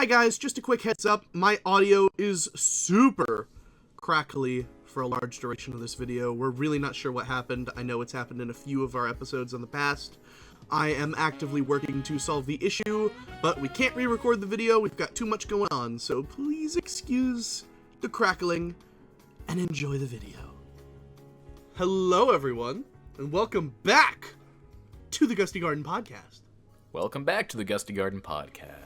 Hi guys, just a quick heads up, my audio is super crackly for a large duration of this video. We're really not sure what happened. I know it's happened in a few of our episodes in the past. I am actively working to solve the issue, but we can't re-record the video, we've got too much going on, so please excuse the crackling and enjoy the video. Hello everyone, and welcome back to the Gusty Garden Podcast. Welcome back to the Gusty Garden Podcast.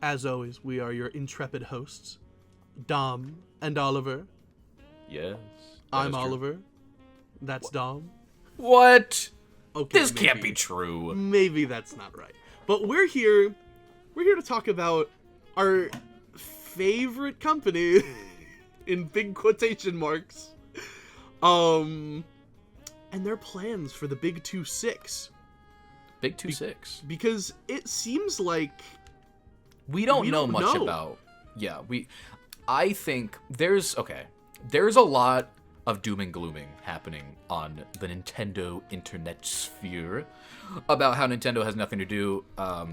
As always, we are your intrepid hosts, Dom and Oliver. Yes. I'm Oliver. That's Dom. What? Okay, This can't be true. Maybe that's not right. But we're here to talk about our favorite company in big quotation marks. And their plans for the Big 2-6. Big 2-6. Because it seems like we don't know much about. Yeah, I think there's a lot of doom and glooming happening on the Nintendo internet sphere about how Nintendo has nothing to do,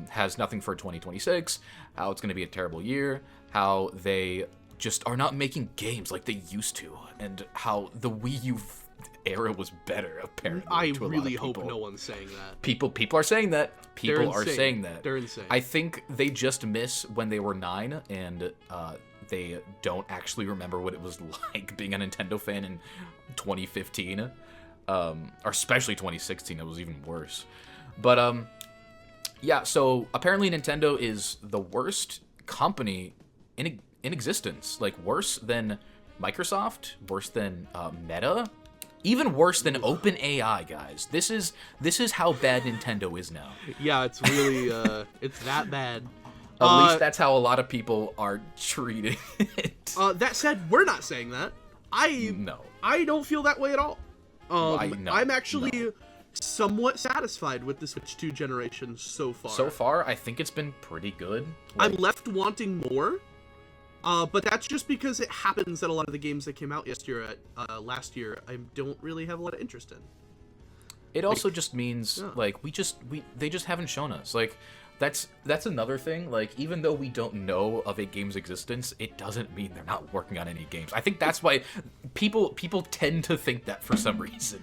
has nothing for 2026, how it's going to be a terrible year, how they just are not making games like they used to, and how the Wii U era was better, apparently. I to a lot really of hope people. no one's saying that. People are saying that. People are insane. saying that. They're insane. I think they just miss when they were 9 and they don't actually remember what it was like being a Nintendo fan in 2015. Or especially 2016, it was even worse. But yeah, so apparently Nintendo is the worst company in existence. Like worse than Microsoft, worse than Meta, even worse than OpenAI, guys. This is how bad Nintendo is now. Yeah, it's really it's that bad. At least that's how a lot of people are treating it. That said, we're not saying that. No. I don't feel that way at all. No, I'm actually somewhat satisfied with the Switch 2 generation so far. So far, I think it's been pretty good. I'm left wanting more, but that's just because it happens that a lot of the games that came out last year, I don't really have a lot of interest in. It also just means yeah. They just haven't shown us. Like that's another thing. Like even though we don't know of a game's existence, it doesn't mean they're not working on any games. I think that's why people tend to think that for some reason.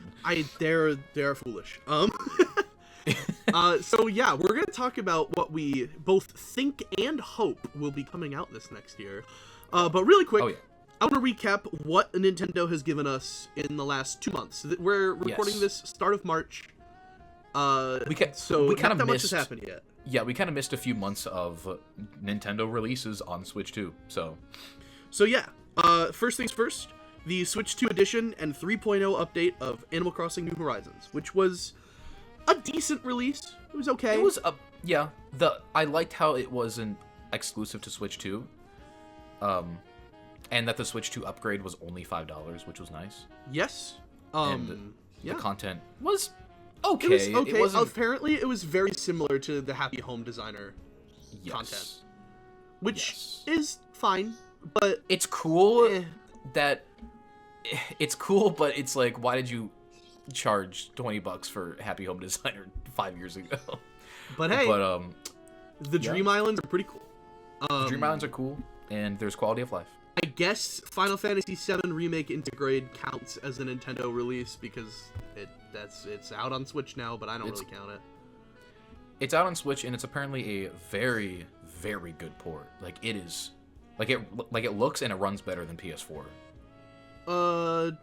They're foolish. So yeah, we're gonna talk about what we both think and hope will be coming out this next year. But really quick, I want to recap what Nintendo has given us in the last 2 months. We're recording this start of March. We kind not of that much missed. has happened yet. Yeah, we kind of missed a few months of Nintendo releases on Switch 2. So yeah, first things first, the Switch 2 edition and 3.0 update of Animal Crossing New Horizons, which was a decent release. It was okay. It was I liked how it wasn't exclusive to Switch 2. And that the Switch 2 upgrade was only $5, which was nice. Yes. And yeah. the content was okay. It was okay. It wasn't... Apparently, it was very similar to the Happy Home Designer content, which is fine, but it's cool it's cool, but it's like, why did you charge $20 for Happy Home Designer 5 years ago? But hey, the Dream yeah. Islands are pretty cool. The Dream Islands are cool, and there's quality of life. I guess Final Fantasy VII Remake Intergrade counts as a Nintendo release because it's out on Switch now, but I don't really count it. It's out on Switch, and it's apparently a very, very good port. Like it is, it looks and it runs better than PS4.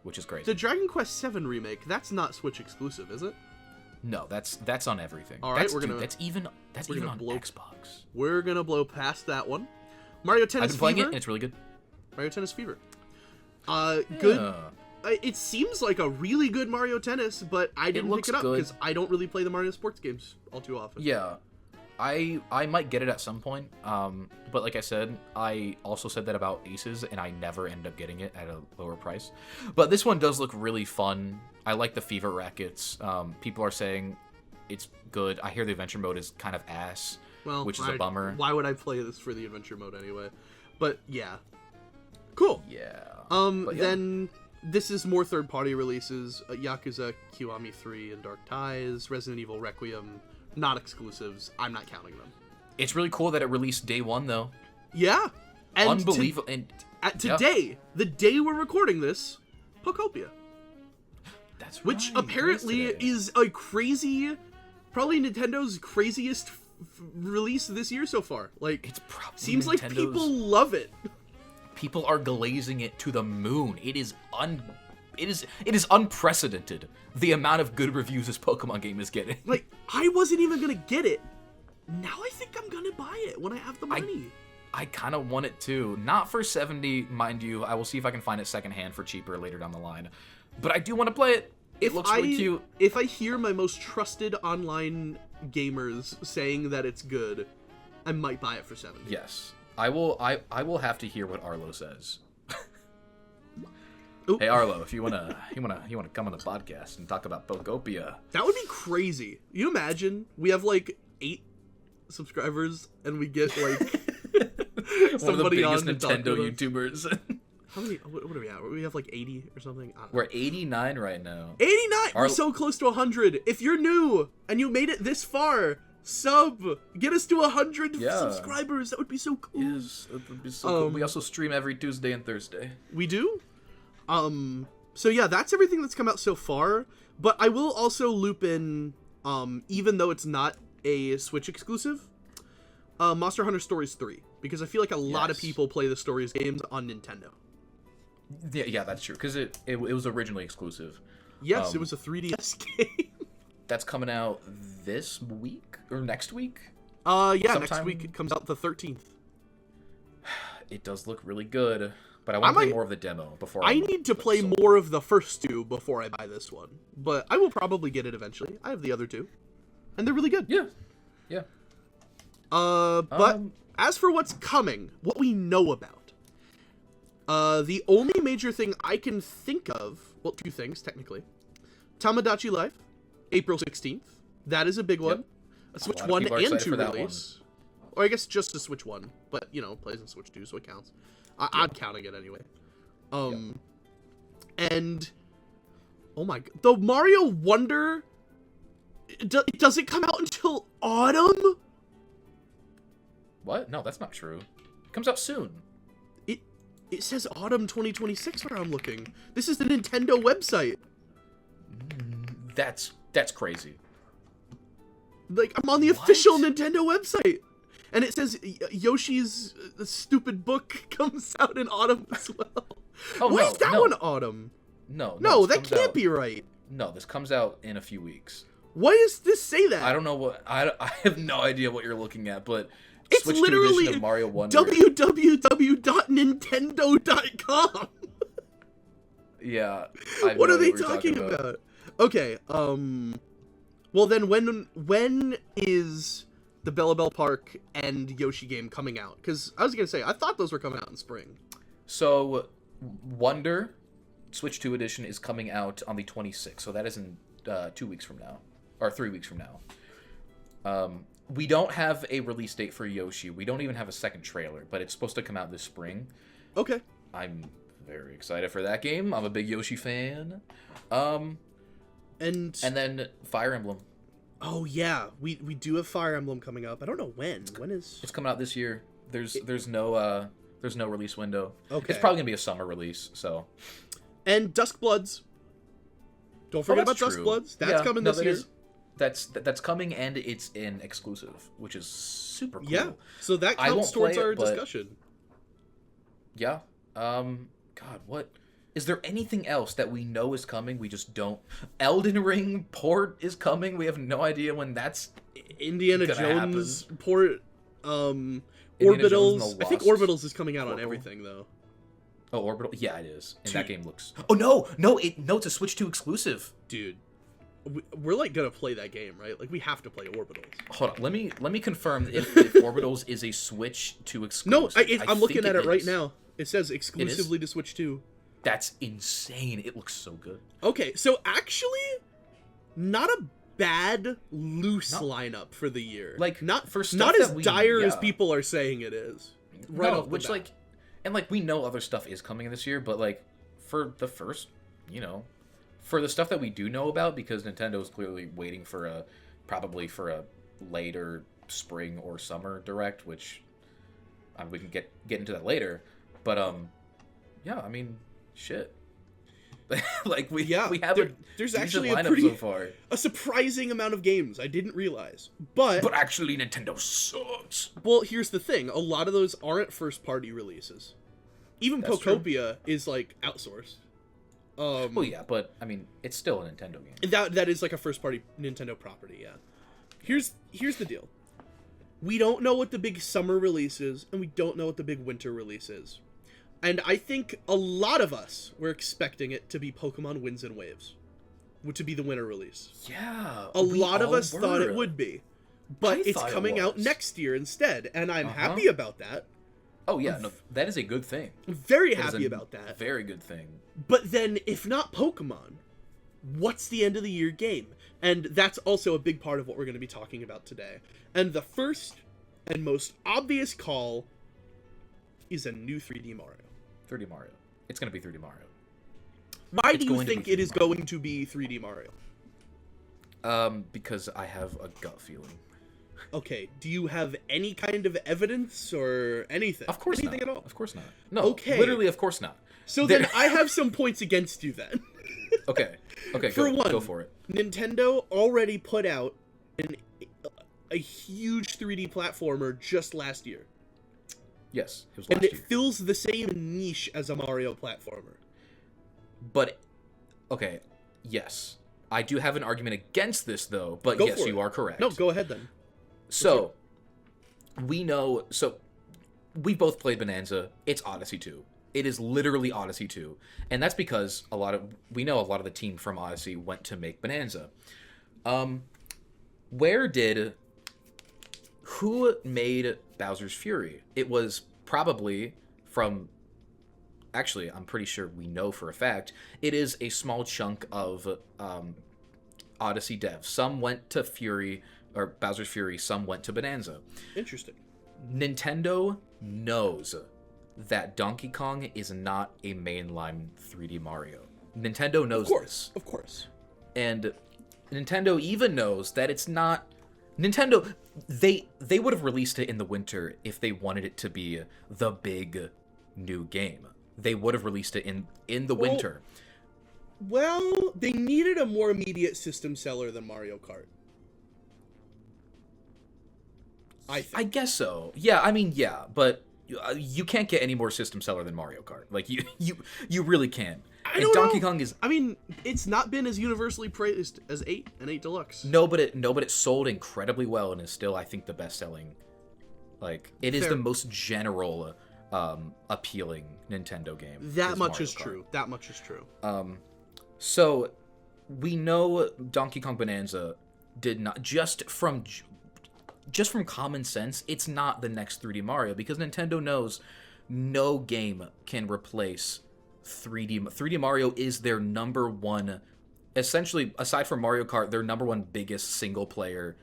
Which is crazy. The Dragon Quest VII Remake, that's not Switch exclusive, is it? No, that's on everything. All right, that's even on Xbox. We're gonna blow past that one. Mario Tennis I've been playing Fever. it, and it's really good. Mario Tennis Fever. Good. Yeah. It seems like a really good Mario Tennis, but I didn't pick it up because I don't really play the Mario sports games all too often. Yeah, I might get it at some point. But like I said, I also said that about Aces, and I never end up getting it at a lower price. But this one does look really fun. I like the Fever rackets. People are saying it's good. I hear the adventure mode is kind of ass, which is a bummer. Why would I play this for the adventure mode anyway? But yeah, cool. Yeah. Then this is more third-party releases: Yakuza, Kiwami 3, and Dark Ties, Resident Evil Requiem. Not exclusives. I'm not counting them. It's really cool that it released day one, though. Yeah. And Unbelievable. today, the day we're recording this, Pokopia. That's right. Which apparently is a crazy, probably Nintendo's craziest release this year so far. Like, It's probably seems like Nintendo's- people love it. People are glazing it to the moon. It is unprecedented, the amount of good reviews this Pokemon game is getting. Like, I wasn't even gonna get it. Now I think I'm gonna buy it when I have the money. I kind of want it too. Not for $70, mind you. I will see if I can find it secondhand for cheaper later down the line. But I do want to play it. It looks really cute. If I hear my most trusted online gamers saying that it's good, I might buy it for $70. Yes. I will have to hear what Arlo says. Oop. Hey Arlo, if you wanna come on the podcast and talk about Pokopia. That would be crazy. You imagine we have like 8 subscribers and we get like One of the biggest on to talk Nintendo to us. YouTubers. How many? What are we at? We have like 80 or something. I don't know. We're 89 right now. 89. We're so close to 100. If you're new and you made it this far, get us to 100 Yeah. subscribers. That would be so cool. Yes, it would be so cool. We also stream every Tuesday and Thursday. We do. So yeah, that's everything that's come out so far. But I will also loop in, even though it's not a Switch exclusive, Monster Hunter Stories 3, because I feel like a lot of Yes. people play the Stories games on Nintendo. Yeah, that's true. Because it was originally exclusive. Yes, it was a 3DS game. That's coming out this week or next week. Yeah, next Sometime- week it comes out the 13th. It does look really good, but I want to play might- more of the demo before. I need to play more of the first 2 before I buy this one, but I will probably get it eventually. I have the other 2, and they're really good. Yeah, yeah. But as for what's coming, what we know about, the only major thing I can think of, well, 2 things technically. Tamagotchi Life, April 16th. That is a big one. Yep. A Switch lot of 1 people are and excited 2 for that release. Or I guess just a Switch 1, but you know, plays on Switch 2, so it counts. I'm counting it anyway. And oh my god, the Mario Wonder, it doesn't come out until autumn? What? No, that's not true. It comes out soon. It says autumn 2026 where I'm looking. This is the Nintendo website. That's crazy. Like, I'm on the official Nintendo website. And it says Yoshi's stupid book comes out in autumn as well. Oh, Why no, is that no. one autumn? No, No, this that comes can't out- be right. No, this comes out in a few weeks. Why does this say that? I don't know what I have no idea what you're looking at, but It's Switch 2 literally edition of Mario Wonder. www.nintendo.com. Yeah. I have What no are they idea you're talking about? Okay, well then when is the Bella Bell Park and Yoshi game coming out? Because I was gonna say, I thought those were coming out in spring. So, Wonder Switch 2 edition is coming out on the 26th, so that is in 2 weeks from now, or 3 weeks from now. We don't have a release date for Yoshi. We don't even have a second trailer, but it's supposed to come out this spring. Okay. I'm very excited for that game. I'm a big Yoshi fan. And then Fire Emblem. oh yeah, we do have Fire Emblem coming up. I don't know when. When is? It's coming out this year. There's no release window. Okay. It's probably gonna be a summer release. So. And Dusk Bloods. Don't forget about Dusk true. Bloods. That's Yeah, coming no, this that year. is- that's coming, and it's in exclusive, which is super cool. Yeah. So that I counts won't towards play it, our but- discussion. Yeah. God, what? Is there anything else that we know is coming? We just don't. Elden Ring port is coming. We have no idea when that's. Indiana gonna Jones port. Jones Orbitals. and the I think Lost Orbitals is coming out on Portal. everything though. Oh, Orbital. Yeah, it is. And Dude. that game looks. Oh no, it's a Switch 2 exclusive. Dude, we're like gonna play that game, right? Like we have to play Orbitals. Hold on, let me confirm if Orbitals is a Switch 2 exclusive. No, I'm think looking at it right is. now. It says exclusively to Switch 2. That's insane. It looks so good. Okay, so actually, not a bad loose No. lineup for the year. Like, not for stuff not as that we- dire as yeah. people are saying it is. Right No, off the which bat. like, and like we know other stuff is coming this year, but like for the first, for the stuff that we do know about, because Nintendo is clearly waiting for probably for a later spring or summer direct, which we can get into that later. But yeah, I mean, shit. Like we have there's decent actually lineup so far. a surprising amount of games I didn't realize. But actually, Nintendo sucks. well, here's the thing: a lot of those aren't first-party releases. Even That's Pokopia is like outsourced. Well, yeah, but I mean, it's still a Nintendo game. That is like a first-party Nintendo property. Yeah. Here's the deal: we don't know what the big summer release is, and we don't know what the big winter release is. And I think a lot of us were expecting it to be Pokemon Winds and Waves, to be the winter release. Yeah. A lot of us thought it would be. But it's thought it coming out was. next year instead, and I'm happy about that. Oh, yeah, no, that is a good thing. I'm very That is happy a about that. Very good thing. But then, if not Pokemon, what's the end of the year game? And that's also a big part of what we're going to be talking about today. And the first and most obvious call is a new 3D Mario. 3D Mario. It's going to be 3D Mario. Why It's do you going to think be it is 3D Mario. going to be 3D Mario? Because I have a gut feeling. Okay, do you have any kind of evidence or anything? Of course anything not. at all? Of course not. No, Okay. literally, of course not. So then I have some points against you then. Okay, For one, go for it. Nintendo already put out a huge 3D platformer just last year. Yes, it was And last it year. fills the same niche as a Mario platformer. But, okay, yes. I do have an argument against this, though, but Go yes, for you it. are correct. No, go ahead then. So, we know... So, we both played Bonanza. It's Odyssey 2. It is literally Odyssey 2. And that's because we know a lot of the team from Odyssey went to make Bonanza. Who made Bowser's Fury? It was probably from... Actually, I'm pretty sure we know for a fact. It is a small chunk of Odyssey devs. Some went to Fury, or Bowser's Fury. Some went to Bonanza. Interesting. Nintendo knows that Donkey Kong is not a mainline 3D Mario. Nintendo knows this. Of course. And Nintendo even knows that it's not... Nintendo, they would have released it in the winter if they wanted it to be the big new game. They would have released it in the winter. Well, they needed a more immediate system seller than Mario Kart. I guess so. Yeah, I mean, yeah, but you can't get any more system seller than Mario Kart. Like, you really can't. I don't Donkey know. Kong is... I mean, it's not been as universally praised as 8 and 8 Deluxe. No, but it sold incredibly well and is still, I think, the best-selling. Like, it is Fair. the most general, appealing Nintendo game. That much Mario is Kart. true. That much is true. So, we know Donkey Kong Bonanza did not... Just from common sense, it's not the next 3D Mario, because Nintendo knows no game can replace 3D Mario is their number one, essentially, aside from Mario Kart, their number one biggest single player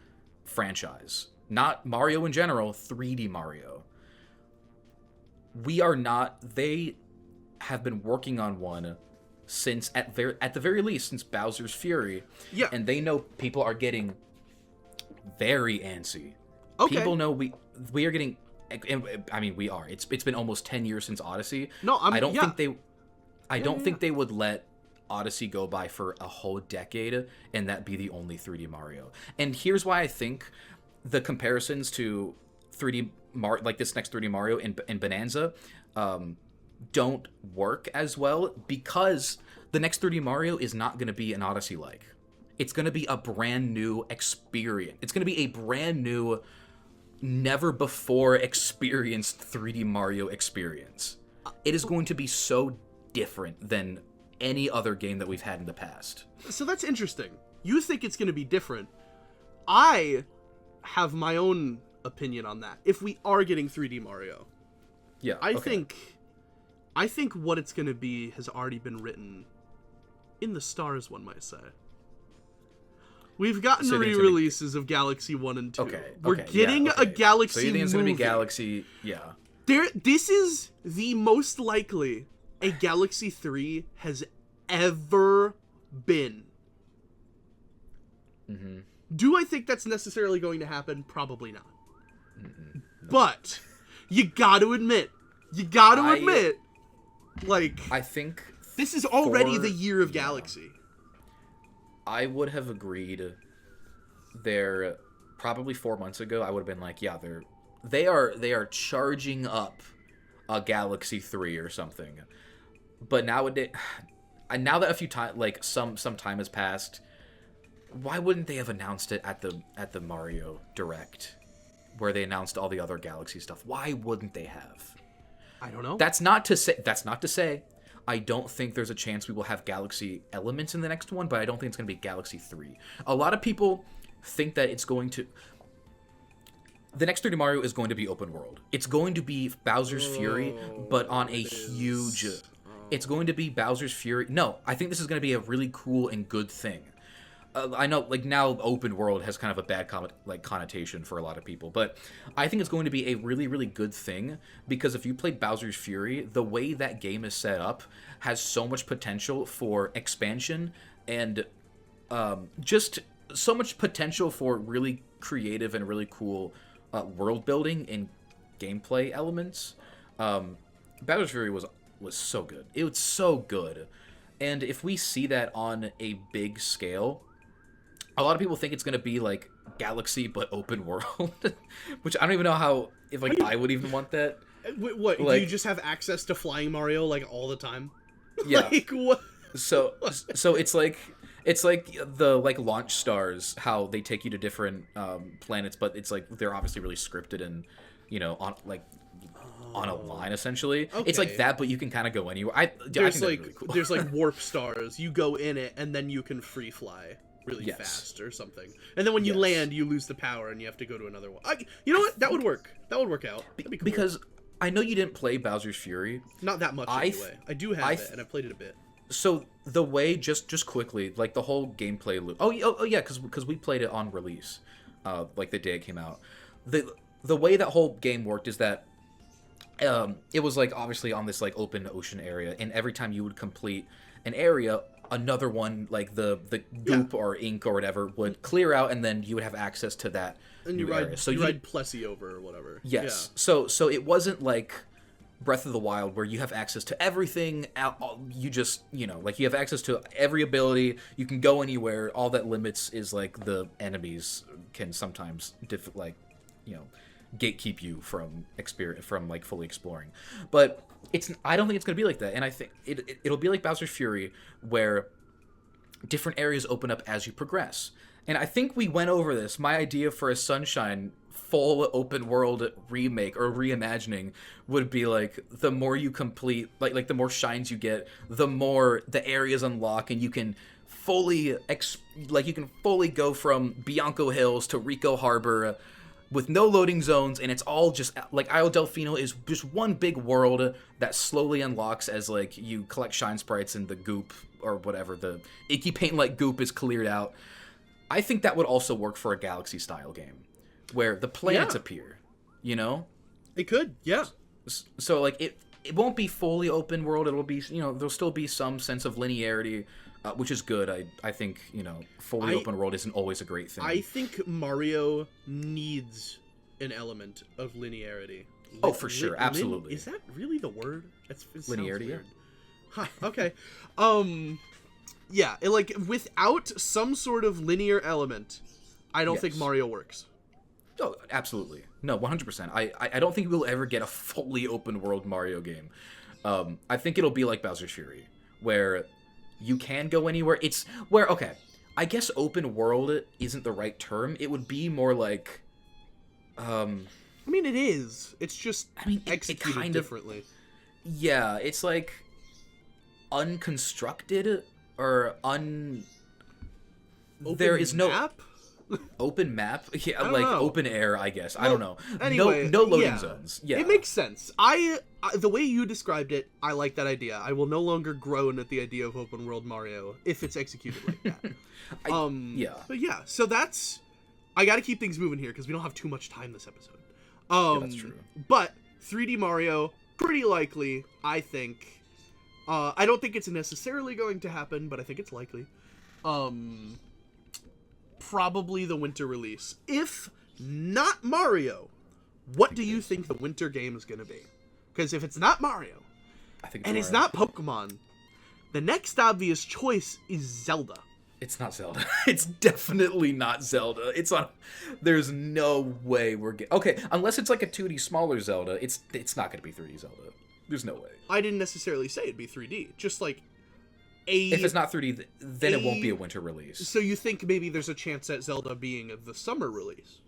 franchise. Not Mario in general, 3D Mario. They have been working on one since, at the very least, since Bowser's Fury. Yeah. And they know people are getting very antsy. Okay. People know we are getting... I mean, we are. It's been almost 10 years since Odyssey. No, I don't think they would let Odyssey go by for a whole decade and that be the only 3D Mario. And here's why I think the comparisons to 3D Mario, like this next 3D Mario in Bonanza, don't work as well, because the next 3D Mario is not going to be an Odyssey-like. It's going to be a brand new experience. It's going to be a brand new, never before experienced 3D Mario experience. It is going to be so different than any other game that we've had in the past. So that's interesting. You think it's going to be different. I have my own opinion on that. If we are getting 3D Mario, Yeah, I okay. think what it's going to be has already been written in the stars, one might say. We've gotten So you think it's re-releases of Galaxy 1 and 2. Okay. We're getting a Galaxy So you think it's movie. going to be Galaxy? Yeah. This is the most likely a Galaxy 3 has ever been. Mm-hmm. Do I think that's necessarily going to happen? Probably not. But you got to admit, like, I think this is already the year of Galaxy. I would have agreed there probably 4 months ago. I would have been like, yeah, they are charging up a Galaxy 3 or something. But nowadays, now that a few time, like some time has passed, why wouldn't they have announced it at the Mario Direct, where they announced all the other Galaxy stuff? Why wouldn't they have? I don't know. That's not to say I don't think there's a chance we will have Galaxy elements in the next one, but I don't think it's going to be Galaxy 3. A lot of people think that it's going to... The next 3D Mario is going to be open world. It's going to be Bowser's Fury, but on a huge... It's going to be Bowser's Fury. No, I think this is going to be a really cool and good thing. I know, like, now open world has kind of a bad connotation for a lot of people, but I think it's going to be a really, really good thing, because if you played Bowser's Fury, the way that game is set up has so much potential for expansion and just so much potential for really creative and really cool world building and gameplay elements. Bowser's Fury was so good. It was so good. And if we see that on a big scale, a lot of people think it's going to be like Galaxy but open world, which I don't even know how, if like I would even want that. What, like, do you just have access to flying Mario like all the time? Yeah. Like, what? So it's like the like launch stars, how they take you to different planets, but it's like they're obviously really scripted and, you know, on a line essentially. Okay. It's like that, but you can kind of go anywhere. I think There's that'd like be really cool. there's like warp stars. You go in it and then you can free fly really Yes. fast or something. And then when you Yes. land, you lose the power and you have to go to another one. You know what? That would work. That would work out. That'd be cool. Because I know you didn't play Bowser's Fury. Not that much anyway. I do have it and I played it a bit. So the way, just quickly, like the whole gameplay loop. Oh yeah, because we played it on release, like the day it came out. The way that whole game worked is that it was like obviously on this like open ocean area, and every time you would complete an area, another one, like the goop or ink or whatever, would clear out, and then you would have access to that And new you ride, area. So you ride Plessy over or whatever. yes. So it wasn't like Breath of the Wild where you have access to everything. You just, you know, like you have access to every ability. You can go anywhere. All that limits is like the enemies can sometimes gatekeep you from like fully exploring. But I don't think it's gonna be like that. And I think it'll be like Bowser's Fury, where different areas open up as you progress. And I think we went over this. My idea for a Sunshine full open world remake or reimagining would be like the more you complete, like the more shines you get, the more the areas unlock, and you can fully go from Bianco Hills to Rico Harbor with no loading zones, and it's all just like Isle Delfino is just one big world that slowly unlocks as like you collect shine sprites and the goop or whatever, the icky paint like goop is cleared out. I think that would also work for a Galaxy style game where the planets appear, you know? It could, yeah. So like it won't be fully open world. It'll be, you know, there'll still be some sense of linearity, which is good. I think, you know, fully open world isn't always a great thing. I think Mario needs an element of linearity. Oh, for sure, absolutely. Is that really the word? It Linearity, weird. Huh, okay. Yeah, like without some sort of linear element, I don't think Mario works. Oh, absolutely. No, 100%. I don't think we'll ever get a fully open world Mario game. I think it'll be like Bowser's Fury, where you can go anywhere. It's where, okay, I guess open world isn't the right term. It would be more like, I mean, it is. It's just executed it kind differently. Yeah, it's like unconstructed or there is no map? open map. Yeah, like know. open air, I guess. I don't know. Anyway, no loading zones. Yeah, it makes sense. I the way you described it, I like that idea. I will no longer groan at the idea of open world Mario if it's executed like that. yeah. But yeah, so that's. I got to keep things moving here because we don't have too much time this episode. Yeah, that's true. But 3D Mario, pretty likely, I think. I don't think it's necessarily going to happen, but I think it's likely. Probably the winter release. If not Mario, What do you think the winter game is going to be? Because if it's not Mario, I think and it's not Pokemon, the next obvious choice is Zelda. It's not Zelda. It's definitely not Zelda. It's on. There's no way we're getting. Okay, unless it's like a 2D smaller Zelda, it's not going to be 3D Zelda. There's no way. I didn't necessarily say it'd be 3D. Just like if it's not 3D, then it won't be a winter release. So you think maybe there's a chance at Zelda being the summer release?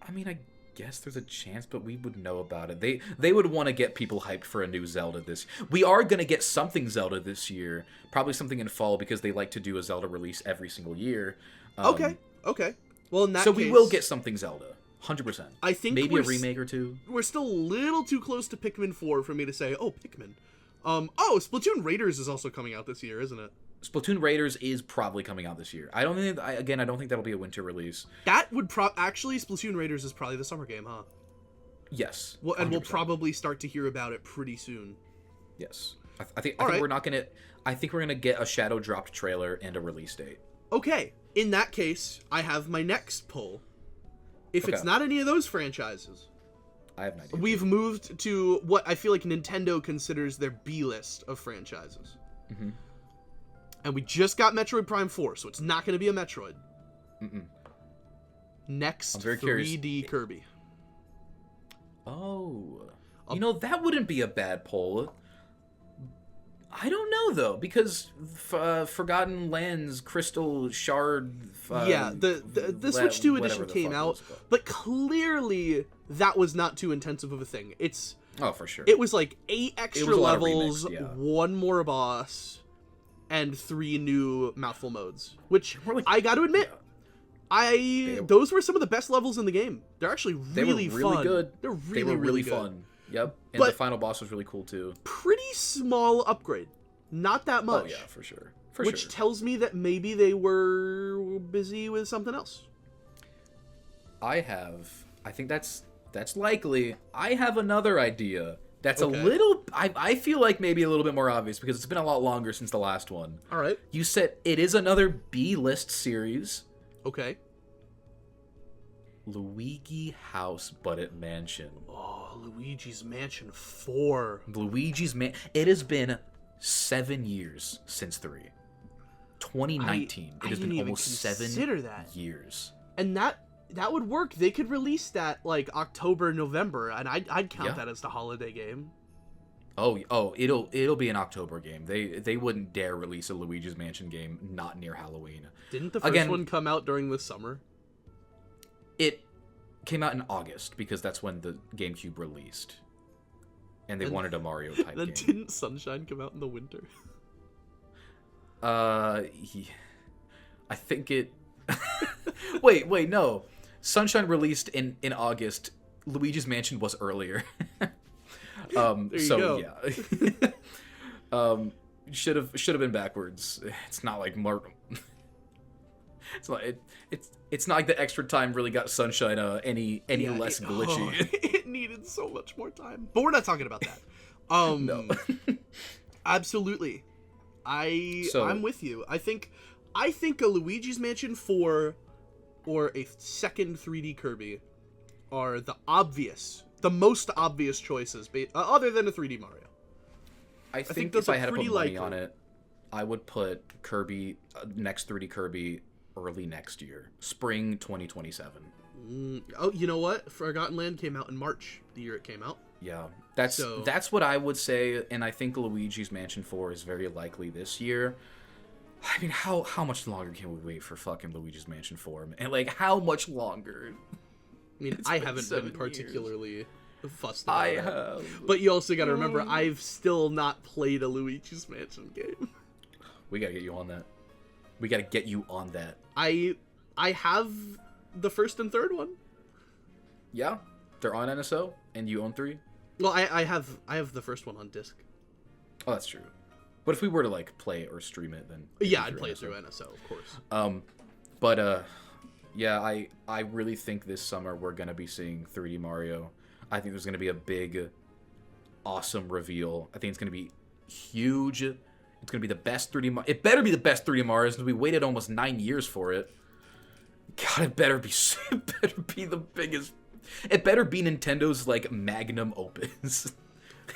I mean, I guess there's a chance, but we would know about it. They would want to get people hyped for a new Zelda this. We are going to get something Zelda this year, probably something in fall because they like to do a Zelda release every single year. Okay. Well, in that case, we will get something Zelda, 100%. I think maybe a remake or two. We're still a little too close to Pikmin 4 for me to say, oh, Pikmin. Splatoon Raiders is also coming out this year, isn't it? Splatoon Raiders is probably coming out this year. I don't think that'll be a winter release. That would actually Splatoon Raiders is probably the summer game, huh? Yes. Well, and 100%. We'll probably start to hear about it pretty soon. Yes. I think we're not gonna. I think we're gonna get a shadow dropped trailer and a release date. Okay. In that case, I have my next poll. If it's not any of those franchises, I have an idea. We've moved to what I feel like Nintendo considers their B list of franchises. Mm-hmm. And we just got Metroid Prime 4, so it's not going to be a Metroid. Next, I'm very 3D curious. Kirby. Oh. That wouldn't be a bad poll. I don't know, though, because Forgotten Lands, Crystal Shard... the Switch 2 edition came out, but clearly that was not too intensive of a thing. Oh, for sure. It was like 8 extra levels, remix, 1 more boss, and 3 new mouthful modes, which I got to admit, those were some of the best levels in the game. They're actually really fun. Good. They were really good. Fun. Yep. And the final boss was really cool too. Pretty small upgrade. Not that much. Oh yeah, for sure. Which tells me that maybe they were busy with something else. I think that's likely. I have another idea. That's a little... I feel like maybe a little bit more obvious because it's been a lot longer since the last one. All right. You said it is another B-list series. Okay. Luigi House Buttett Mansion. Oh, Luigi's Mansion 4. It has been 7 years since 3. 2019. It has been almost 7 years. And that would work. They could release that like October, November, and I'd count that as the holiday game. Oh, it'll be an October game. They wouldn't dare release a Luigi's Mansion game not near Halloween. Didn't the first one come out during the summer? It came out in August because that's when the GameCube released. And they wanted a Mario type game. Didn't Sunshine come out in the winter? I think it Wait, no. Sunshine released in August. Luigi's Mansion was earlier. Yeah. Should have been backwards. It's not like it's not like the extra time really got Sunshine any less glitchy. It needed so much more time. But we're not talking about that. No. Absolutely. I'm with you. I think a Luigi's Mansion 4 or a second 3D Kirby are the most obvious choices, other than a 3D Mario. I think if I had to put money on it, I would put Kirby, next 3D Kirby, early next year. Spring 2027. Oh, you know what? Forgotten Land came out in March, the year it came out. Yeah, that's what I would say, and I think Luigi's Mansion 4 is very likely this year. I mean, how much longer can we wait for fucking Luigi's Mansion 4? And like, how much longer? I mean, I haven't been particularly fussed about I it. have. But you also got to remember, I've still not played a Luigi's Mansion game. We gotta get you on that. We gotta get you on that. I have the first and third one. Yeah, they're on NSO, and you own 3. Well, I have the first one on disc. Oh, that's true. But if we were to like play it or stream it, then I'd play it through NSO, of course. Yeah, I really think this summer we're gonna be seeing 3D Mario. I think there's gonna be a big, awesome reveal. I think it's gonna be huge. It's gonna be the best 3D Mario. It better be the best 3D Mario since we waited almost 9 years for it. God, it better be the biggest. It better be Nintendo's like magnum opus.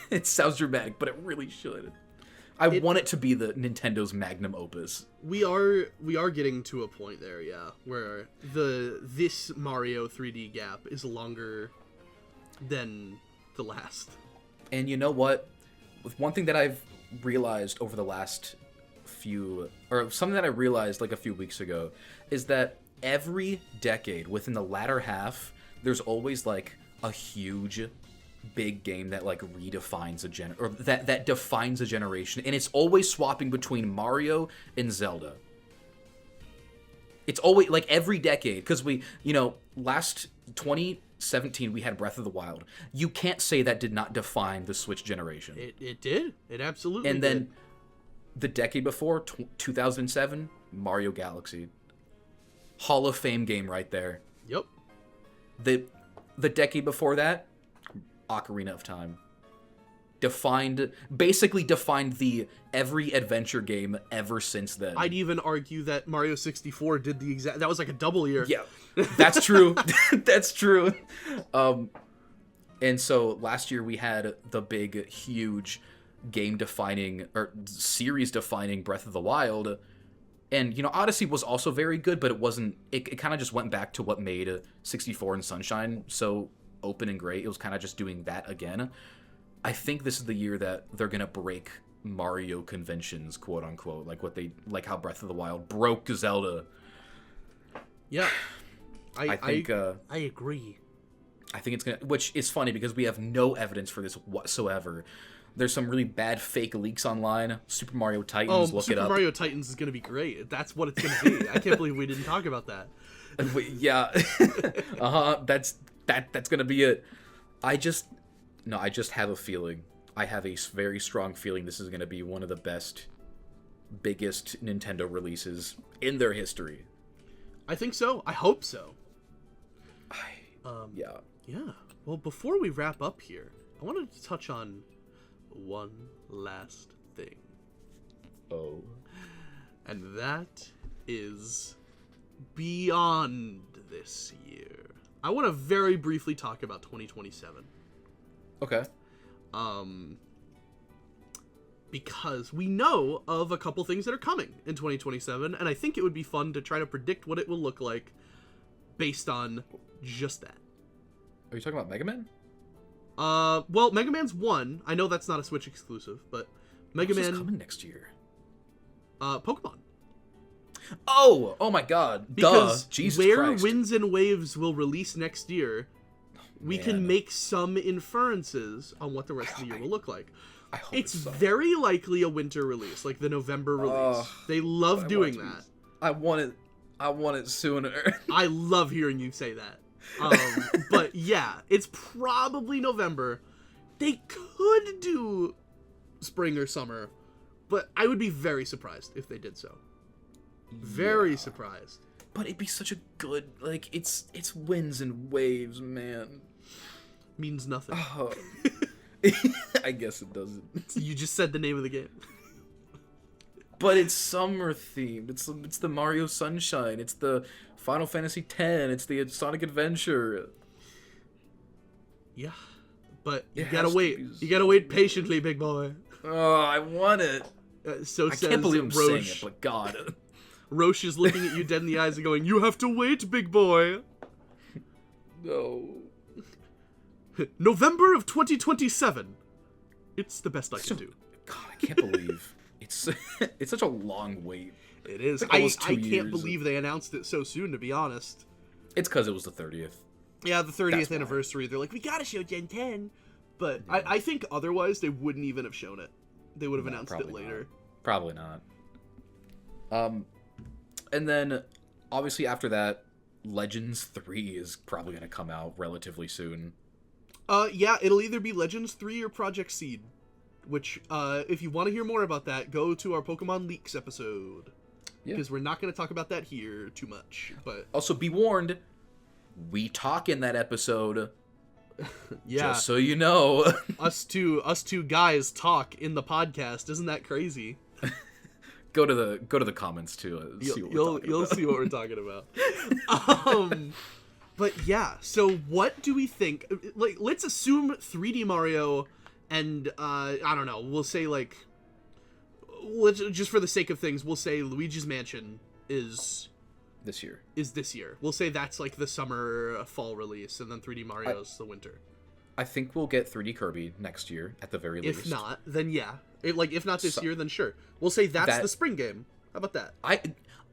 It sounds dramatic, but it really should. I want it to be the Nintendo's magnum opus. We are getting to a point there, yeah, where this Mario 3D gap is longer than the last. And you know what? With one thing that I've realized over the last something that I realized like a few weeks ago, is that every decade within the latter half, there's always like a huge big game that like redefines that defines a generation, and it's always swapping between Mario and Zelda. It's always like every decade, because last 2017 we had Breath of the Wild. You can't say that did not define the Switch generation. It did. It absolutely and did. Then the decade before, 2007, Mario Galaxy. Hall of Fame game right there. Yep. The decade before that, Ocarina of Time. Basically defined the every adventure game ever since then. I'd even argue that Mario 64 did the exact... That was like a double year. Yeah, that's true. That's true. And so last year we had the big, huge game-defining, or series-defining Breath of the Wild. And, Odyssey was also very good, but it wasn't... It kind of just went back to what made 64 and Sunshine so open and great. It was kind of just doing that again. I think this is the year that they're going to break Mario conventions, quote-unquote. Like how Breath of the Wild broke Zelda. Yeah. I think... I agree. I think it's going to... Which is funny, because we have no evidence for this whatsoever. There's some really bad fake leaks online. Super Mario Titans, look it up. Super Mario Titans is going to be great. That's what it's going to be. I can't believe we didn't talk about that. Yeah. That's going to be it. I just have a feeling. I have a very strong feeling this is going to be one of the biggest Nintendo releases in their history. I think so. I hope so. Yeah. Yeah. Well, before we wrap up here, I wanted to touch on one last thing. Oh. And that is beyond this year. I want to very briefly talk about 2027. Okay. Because we know of a couple things that are coming in 2027, and I think it would be fun to try to predict what it will look like based on just that. Are you talking about Mega Man? Well, Mega Man's one. I know that's not a Switch exclusive, but Mega Man... coming next year? Pokemon. Oh my god. Because Jesus where Christ. Winds and Waves will release next year, we can make some inferences on what the rest of the year will look like. I hope It's so. very likely a winter release, like the November release. They love doing that. I want it sooner. I love hearing you say that. But yeah, it's probably November. They could do spring or summer, but I would be very surprised if they did so. Very surprised. But it'd be such a good, like, it's Winds and Waves, man. Means nothing. Oh. I guess it doesn't. You just said the name of the game. But it's summer themed. It's the Mario Sunshine. It's the Final Fantasy X. It's the Sonic Adventure. Yeah, but you It gotta has to wait. be You gotta wait patiently, big boy. Oh, I want it. So I says can't believe I'm saying Roche. it, but God. Roche is looking at you dead in the eyes and going, "You have to wait, big boy." No. November of 2027. It's the best I can do. God, I can't believe it's such a long wait. It is. Like I almost 2 can't years. believe they announced it so soon, to be honest. It's because it was the 30th. Yeah, the 30th That's why. anniversary. They're like, we gotta show Gen 10. But I think otherwise they wouldn't even have shown it. They would have announced it probably later. not. Probably not. And then obviously after that, Legends 3 is probably going to come out relatively soon. Yeah, it'll either be Legends 3 or Project Seed. Which, if you want to hear more about that, go to our Pokemon Leaks episode. Yeah. Because we're not going to talk about that here too much. But Also, be warned, we talk in that episode. yeah, Just so you know. us two guys talk in the podcast. Isn't that crazy? Go to the comments to see what you'll see what we're talking about. But yeah, so what do we think? Like, let's assume 3D Mario, and I don't know. We'll say like, let's just for the sake of things, we'll say Luigi's Mansion is this year. We'll say that's like the summer fall release, and then 3D Mario's the winter. I think we'll get 3D Kirby next year at the very least. If not, then yeah. If not this year, then sure. We'll say that's the spring game. How about that?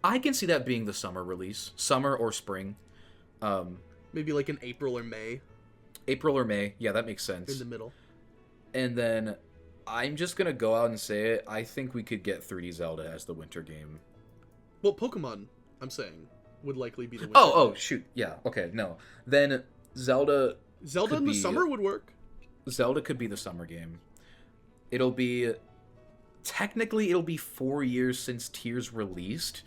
I can see that being the summer release, summer or spring. Maybe like in April or May. April or May, yeah, that makes sense. In the middle. And then I'm just gonna go out and say it. I think we could get 3D Zelda as the winter game. Well, Pokemon, I'm saying, would likely be the winter. Oh, shoot, yeah, okay, no. Then Zelda in the summer would work. Zelda could be the summer game. It'll be 4 years since Tears released,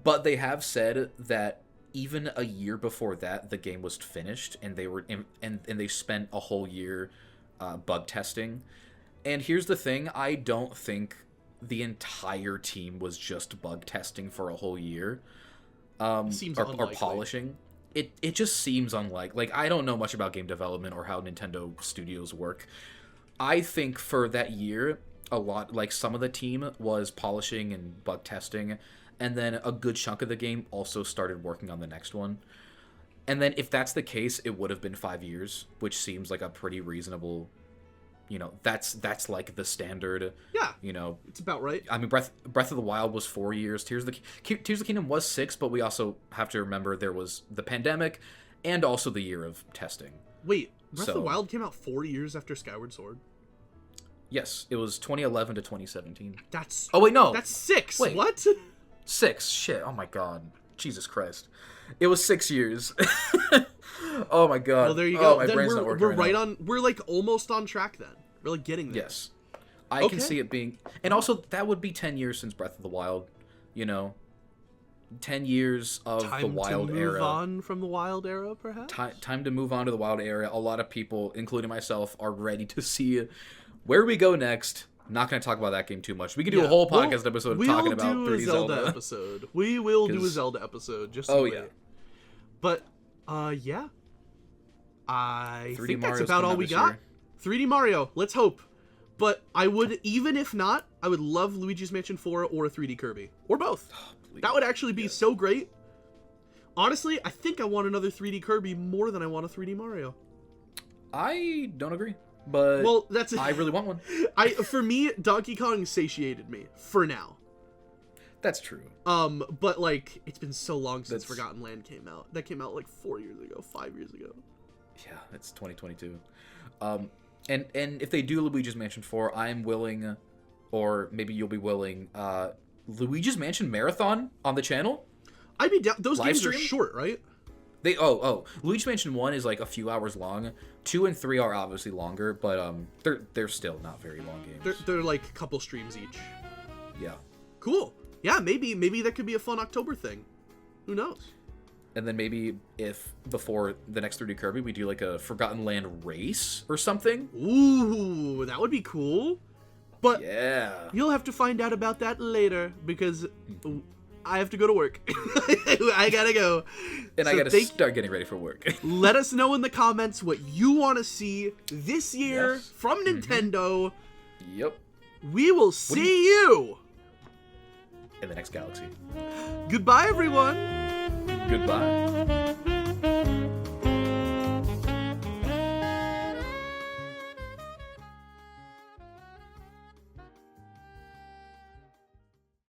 but they have said that even a year before that, the game was finished, and they spent a whole year bug testing. And here's the thing: I don't think the entire team was just bug testing for a whole year, or polishing. It just seems unlikely. Like, I don't know much about game development or how Nintendo studios work. I think for that year, a lot, like some of the team was polishing and bug testing, and then a good chunk of the game also started working on the next one. And then if that's the case, it would have been 5 years, which seems like a pretty reasonable, that's like the standard. Yeah, it's about right. I mean, Breath of the Wild was 4 years. Tears of the Kingdom was 6, but we also have to remember there was the pandemic and also the year of testing. Wait, Breath of the Wild came out 4 years after Skyward Sword? Yes, it was 2011 to 2017. That's... Oh, wait, no. That's 6. Wait. What? 6. Shit. Oh, my God. Jesus Christ. It was 6 years. Oh, my God. Well, there you go. My then brain's not working we're right on... We're, like, almost on track, then. We're, like, getting there. Yes. I can see it being... And also, that would be 10 years since Breath of the Wild. 10 years of the Wild era. Time to move on from the Wild era, perhaps? Time to move on to the Wild era. A lot of people, including myself, are ready to see where we go next. Not going to talk about that game too much. We can do a whole podcast episode talking about 3D Zelda. Episode. We will do a Zelda episode. Just so yeah. But, yeah. I think that's about all we got. 3D Mario. Let's hope. But I would, even if not, I would love Luigi's Mansion 4 or a 3D Kirby. Or both. That would actually be so great. Honestly, I think I want another 3D Kirby more than I want a 3D Mario. I don't agree. But I really want one. For me, Donkey Kong satiated me for now. That's true. But like, it's been so long since Forgotten Land came out. That came out like 4 years ago, 5 years ago. Yeah, it's 2022. And if they do Luigi's Mansion 4, I'm willing, or maybe you'll be willing, Luigi's Mansion Marathon on the channel. I'd be down. Those games are short, right? Luigi's Mansion 1 is like a few hours long. 2 and 3 are obviously longer, but they're still not very long games. They're like a couple streams each. Yeah. Cool. Yeah, maybe that could be a fun October thing. Who knows? And then maybe if before the next 3D Kirby we do like a Forgotten Land race or something. Ooh, that would be cool. But yeah, you'll have to find out about that later because I have to go to work. I gotta go. And I gotta start getting ready for work. Let us know in the comments what you want to see this year from Nintendo. Yep. We will see you in the next galaxy. Goodbye, everyone. Goodbye.